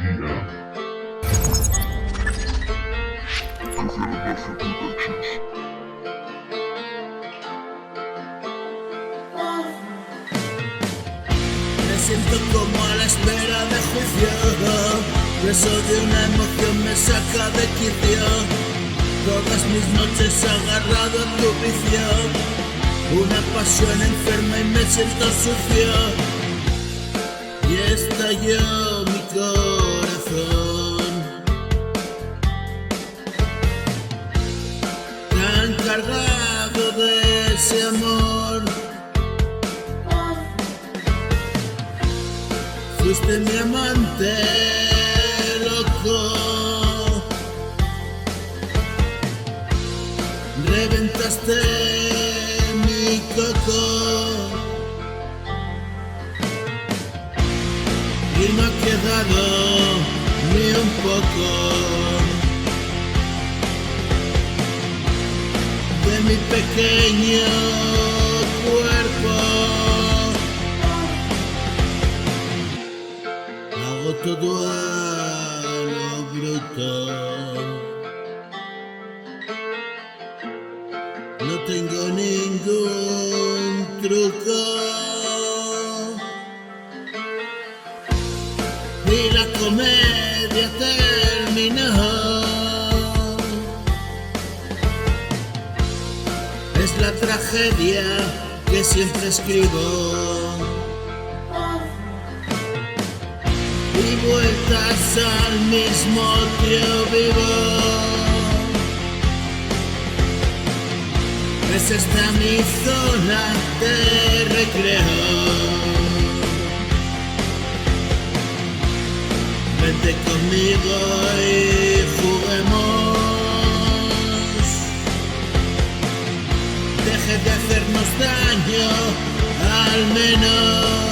Me siento como a la espera de juicio, preso de una emoción me saca de quicio. Todas mis noches agarrado a tu vicio, una pasión enferma y me siento sucio. Y estalló mi corazón, tan cargado de ese amor. Fuiste mi amante loco, reventaste mi coco y no ha quedado ni un poco de mi pequeño cuerpo. Hago todo a lo bruto, no tengo ningún truco y la comedia terminó. Es la tragedia que siempre escribo y vueltas al mismo tío vivo. Es esta mi zona de recreo. Vente conmigo y juguemos. Deje de hacernos daño, al menos.